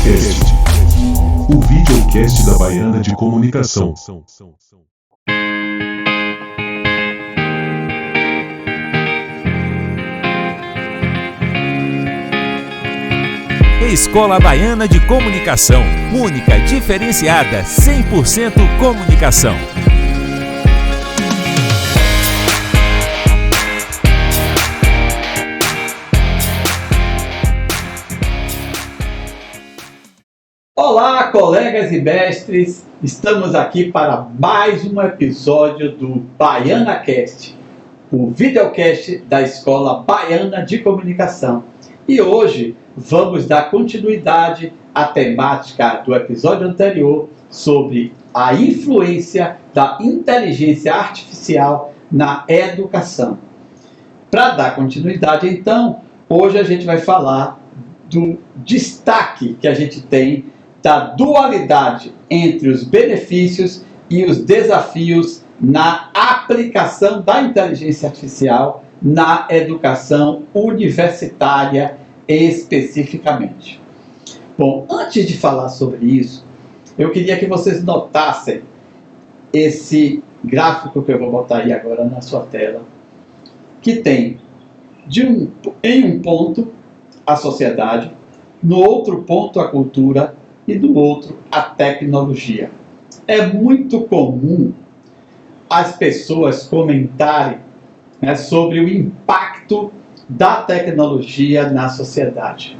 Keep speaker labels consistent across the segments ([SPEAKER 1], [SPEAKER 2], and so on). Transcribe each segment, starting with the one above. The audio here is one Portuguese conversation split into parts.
[SPEAKER 1] Cast, o videocast da Baiana de Comunicação.
[SPEAKER 2] Escola Baiana de Comunicação, única, diferenciada, 100% comunicação.
[SPEAKER 3] Olá, colegas e mestres, estamos aqui para mais um episódio do Baiana Cast, o videocast da Escola Baiana de Comunicação. E hoje vamos dar continuidade à temática do episódio anterior sobre a influência da inteligência artificial na educação. Para dar continuidade, então, hoje a gente vai falar do destaque que a gente tem da dualidade entre os benefícios e os desafios na aplicação da inteligência artificial na educação universitária especificamente. Bom, antes de falar sobre isso, eu queria que vocês notassem esse gráfico que eu vou botar aí agora na sua tela, que tem em um ponto a sociedade, no outro ponto a cultura e do outro a tecnologia. É muito comum as pessoas comentarem, sobre o impacto da tecnologia na sociedade.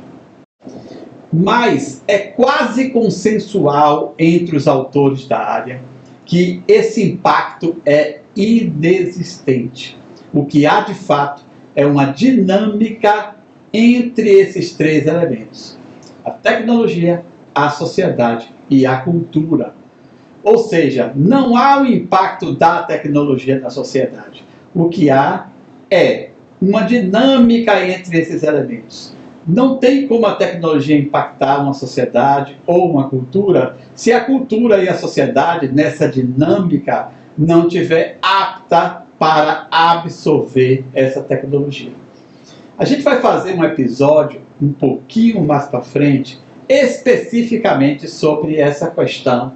[SPEAKER 3] Mas é quase consensual entre os autores da área que esse impacto é inexistente. O que há de fato é uma dinâmica entre esses três elementos: a tecnologia, a sociedade e a cultura. Ou seja, não há o impacto da tecnologia na sociedade. O que há é uma dinâmica entre esses elementos. Não tem como a tecnologia impactar uma sociedade ou uma cultura se a cultura e a sociedade, nessa dinâmica, não estiver apta para absorver essa tecnologia. A gente vai fazer um episódio um pouquinho mais para frente, especificamente sobre essa questão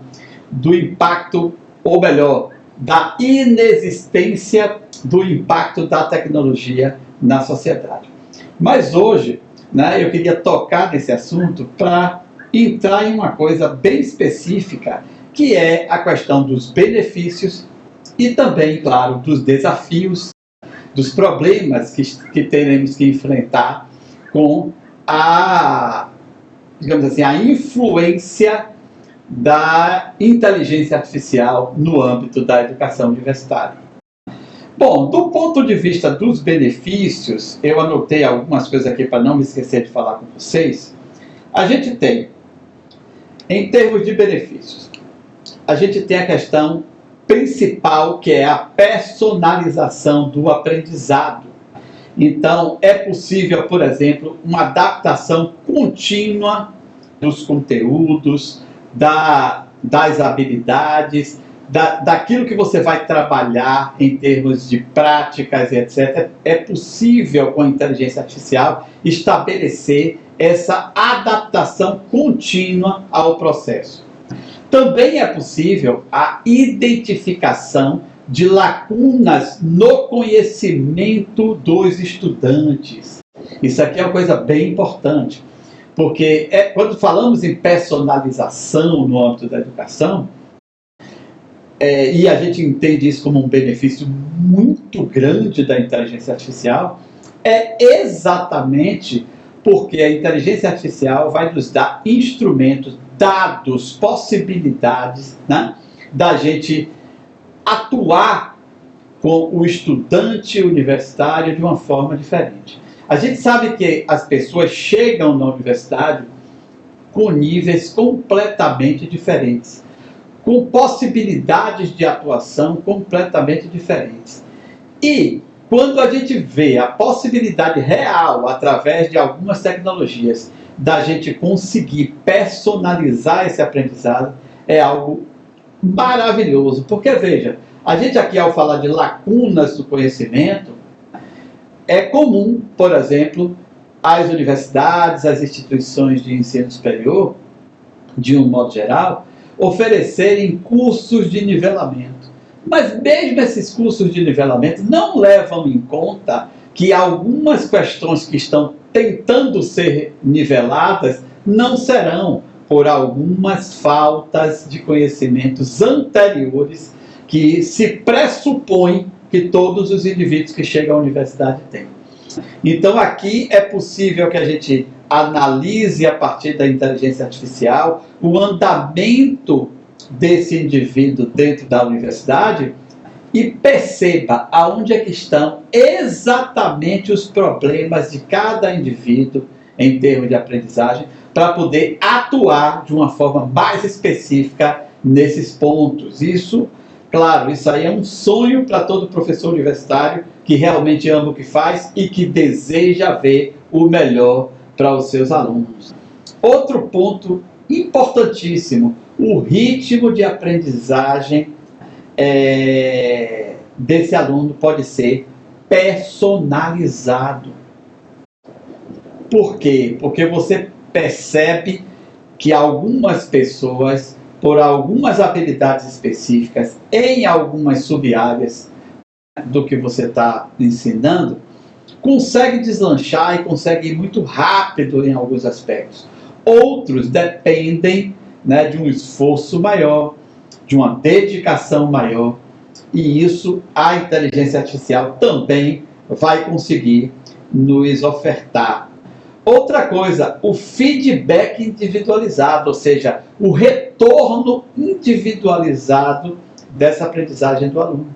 [SPEAKER 3] do impacto, ou melhor, da inexistência do impacto da tecnologia na sociedade. Mas hoje, eu queria tocar nesse assunto para entrar em uma coisa bem específica, que é a questão dos benefícios e também, claro, dos desafios, dos problemas que teremos que enfrentar com a influência da inteligência artificial no âmbito da educação universitária. Bom, do ponto de vista dos benefícios, eu anotei algumas coisas aqui para não me esquecer de falar com vocês. A gente tem, em termos de benefícios, a gente tem a questão principal, que é a personalização do aprendizado. Então, é possível, por exemplo, uma adaptação contínua dos conteúdos, das habilidades, daquilo que você vai trabalhar em termos de práticas e etc. É possível, com a inteligência artificial, estabelecer essa adaptação contínua ao processo. Também é possível a identificação de lacunas no conhecimento dos estudantes. Isso aqui é uma coisa bem importante, porque quando falamos em personalização no âmbito da educação, e a gente entende isso como um benefício muito grande da inteligência artificial, é exatamente porque a inteligência artificial vai nos dar instrumentos, dados, possibilidades, da gente atuar com o estudante universitário de uma forma diferente. A gente sabe que as pessoas chegam na universidade com níveis completamente diferentes, com possibilidades de atuação completamente diferentes. E quando a gente vê a possibilidade real, através de algumas tecnologias, da gente conseguir personalizar esse aprendizado, é algo maravilhoso. Porque, veja, a gente aqui, ao falar de lacunas do conhecimento, é comum, por exemplo, as universidades, as instituições de ensino superior de um modo geral, oferecerem cursos de nivelamento. Mas mesmo esses cursos de nivelamento não levam em conta que algumas questões que estão tentando ser niveladas não serão por algumas faltas de conhecimentos anteriores que se pressupõe que todos os indivíduos que chegam à universidade têm. Então aqui é possível que a gente analise a partir da inteligência artificial o andamento desse indivíduo dentro da universidade e perceba aonde é que estão exatamente os problemas de cada indivíduo em termos de aprendizagem para poder atuar de uma forma mais específica nesses pontos. Isso, claro, isso aí é um sonho para todo professor universitário que realmente ama o que faz e que deseja ver o melhor para os seus alunos. Outro ponto importantíssimo, o ritmo de aprendizagem desse aluno pode ser personalizado. Por quê? Porque você percebe que algumas pessoas, por algumas habilidades específicas, em algumas sub-áreas do que você está ensinando, consegue deslanchar e consegue ir muito rápido em alguns aspectos. Outros dependem, né, de um esforço maior, de uma dedicação maior, e isso a inteligência artificial também vai conseguir nos ofertar. Outra coisa, o feedback individualizado, ou seja, o retorno individualizado dessa aprendizagem do aluno.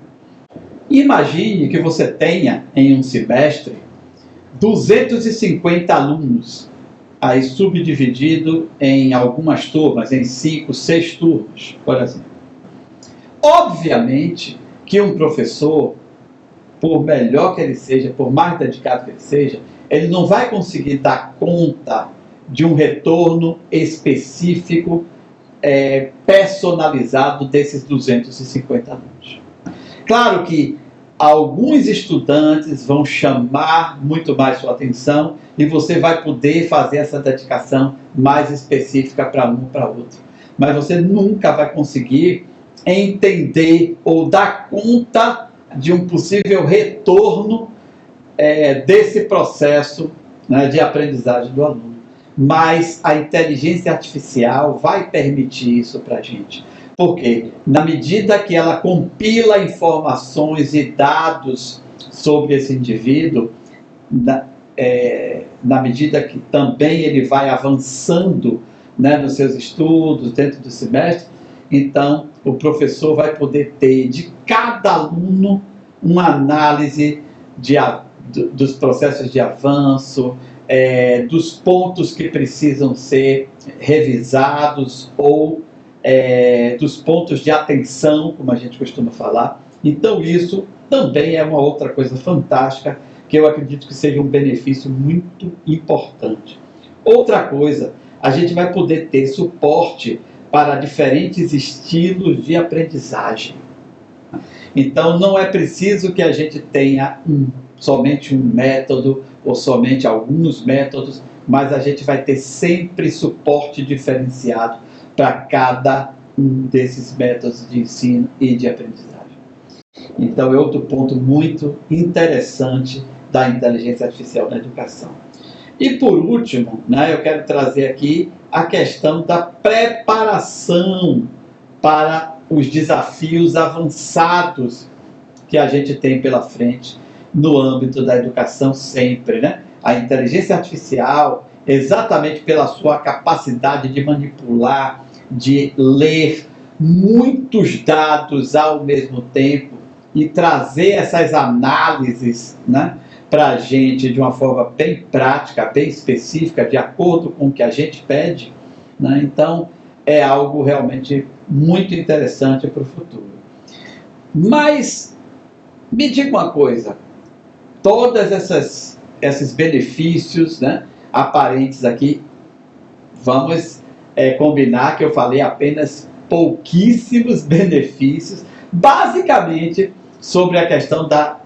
[SPEAKER 3] Imagine que você tenha em um semestre 250 alunos, aí subdividido em algumas turmas, em 5, 6 turmas, por exemplo. Obviamente que um professor, por melhor que ele seja, por mais dedicado que ele seja, ele não vai conseguir dar conta de um retorno específico, personalizado desses 250 alunos. Claro que alguns estudantes vão chamar muito mais sua atenção e você vai poder fazer essa dedicação mais específica para um ou para outro. Mas você nunca vai conseguir entender ou dar conta de um possível retorno desse processo, né, de aprendizagem do aluno. Mas a inteligência artificial vai permitir isso para a gente. Porque, na medida que ela compila informações e dados sobre esse indivíduo, na medida que também ele vai avançando, né, nos seus estudos, dentro do semestre, então o professor vai poder ter de cada aluno uma análise dos processos de avanço, dos pontos que precisam ser revisados ou dos pontos de atenção, como a gente costuma falar. Então isso também é uma outra coisa fantástica, que eu acredito que seja um benefício muito importante. Outra coisa, a gente vai poder ter suporte para diferentes estilos de aprendizagem. Então não é preciso que a gente tenha somente um método ou somente alguns métodos, mas a gente vai ter sempre suporte diferenciado para cada um desses métodos de ensino e de aprendizagem. Então é outro ponto muito interessante da inteligência artificial na educação. E por último, né, eu quero trazer aqui a questão da preparação para os desafios avançados que a gente tem pela frente no âmbito da educação sempre, né? A inteligência artificial, exatamente pela sua capacidade de manipular, de ler muitos dados ao mesmo tempo e trazer essas análises, né, para a gente de uma forma bem prática, bem específica, de acordo com o que a gente pede, né? Então é algo realmente muito interessante para o futuro. Mas me diga uma coisa, todas esses benefícios, né, aparentes aqui, vamos combinar que eu falei apenas pouquíssimos benefícios, basicamente sobre a questão da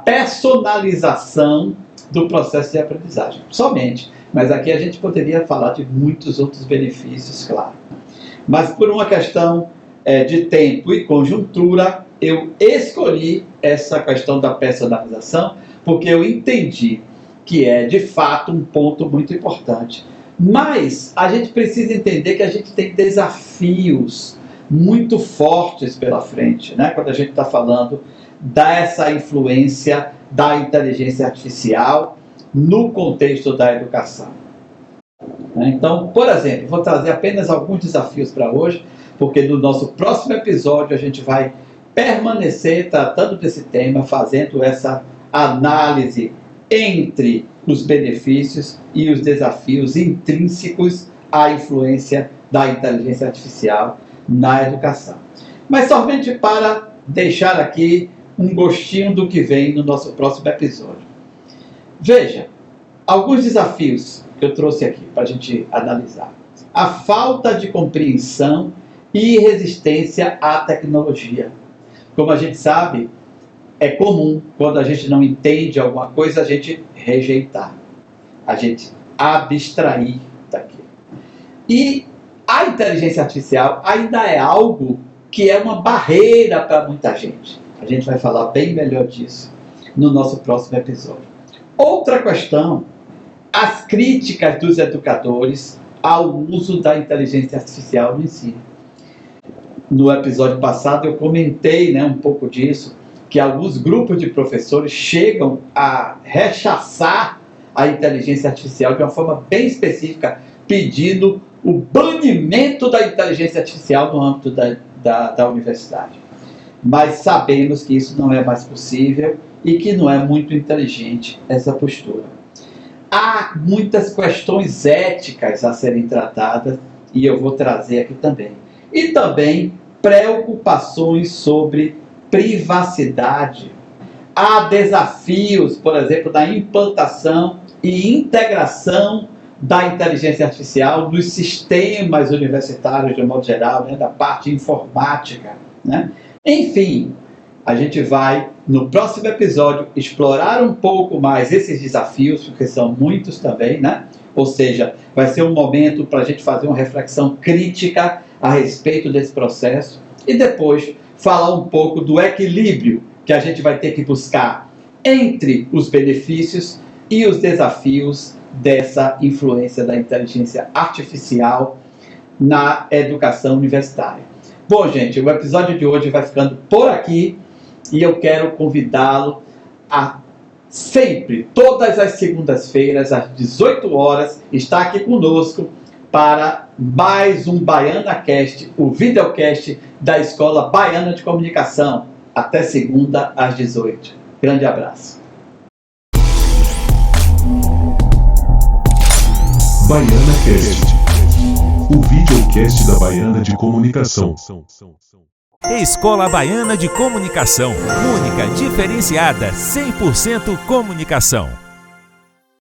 [SPEAKER 3] personalização do processo de aprendizagem. Somente. Mas aqui a gente poderia falar de muitos outros benefícios, claro. Mas por uma questão de tempo e conjuntura, eu escolhi essa questão da personalização, porque eu entendi que é, de fato, um ponto muito importante. Mas a gente precisa entender que a gente tem desafios muito fortes pela frente, né? Quando a gente está falando dessa influência da inteligência artificial no contexto da educação. Então, por exemplo, vou trazer apenas alguns desafios para hoje, porque no nosso próximo episódio a gente vai permanecer tratando desse tema, fazendo essa análise entre os benefícios e os desafios intrínsecos à influência da inteligência artificial na educação. Mas somente para deixar aqui um gostinho do que vem no nosso próximo episódio. Veja, alguns desafios que eu trouxe aqui para a gente analisar. A falta de compreensão e resistência à tecnologia. Como a gente sabe, é comum, quando a gente não entende alguma coisa, a gente rejeitar, a gente abstrair daquilo. E a inteligência artificial ainda é algo que é uma barreira para muita gente. A gente vai falar bem melhor disso no nosso próximo episódio. Outra questão, as críticas dos educadores ao uso da inteligência artificial no ensino. No episódio passado eu comentei um pouco disso, que alguns grupos de professores chegam a rechaçar a inteligência artificial de uma forma bem específica, pedindo o banimento da inteligência artificial no âmbito da universidade. Mas sabemos que isso não é mais possível e que não é muito inteligente essa postura. Há muitas questões éticas a serem tratadas e eu vou trazer aqui também. E também preocupações sobre privacidade. Há desafios, por exemplo, da implantação e integração da inteligência artificial nos sistemas universitários, de um modo geral, da parte informática. Enfim, a gente vai, no próximo episódio, explorar um pouco mais esses desafios, porque são muitos também, Ou seja, vai ser um momento para a gente fazer uma reflexão crítica a respeito desse processo e depois falar um pouco do equilíbrio que a gente vai ter que buscar entre os benefícios e os desafios dessa influência da inteligência artificial na educação universitária. Bom, gente, o episódio de hoje vai ficando por aqui e eu quero convidá-lo a sempre, todas as segundas-feiras, às 18 horas, estar aqui conosco para mais um BaianaCast, o videocast da Escola Baiana de Comunicação. Até segunda, às 18. Grande abraço.
[SPEAKER 1] BaianaCast, o videocast da Baiana de Comunicação.
[SPEAKER 2] Escola Baiana de Comunicação, única, diferenciada, 100% comunicação.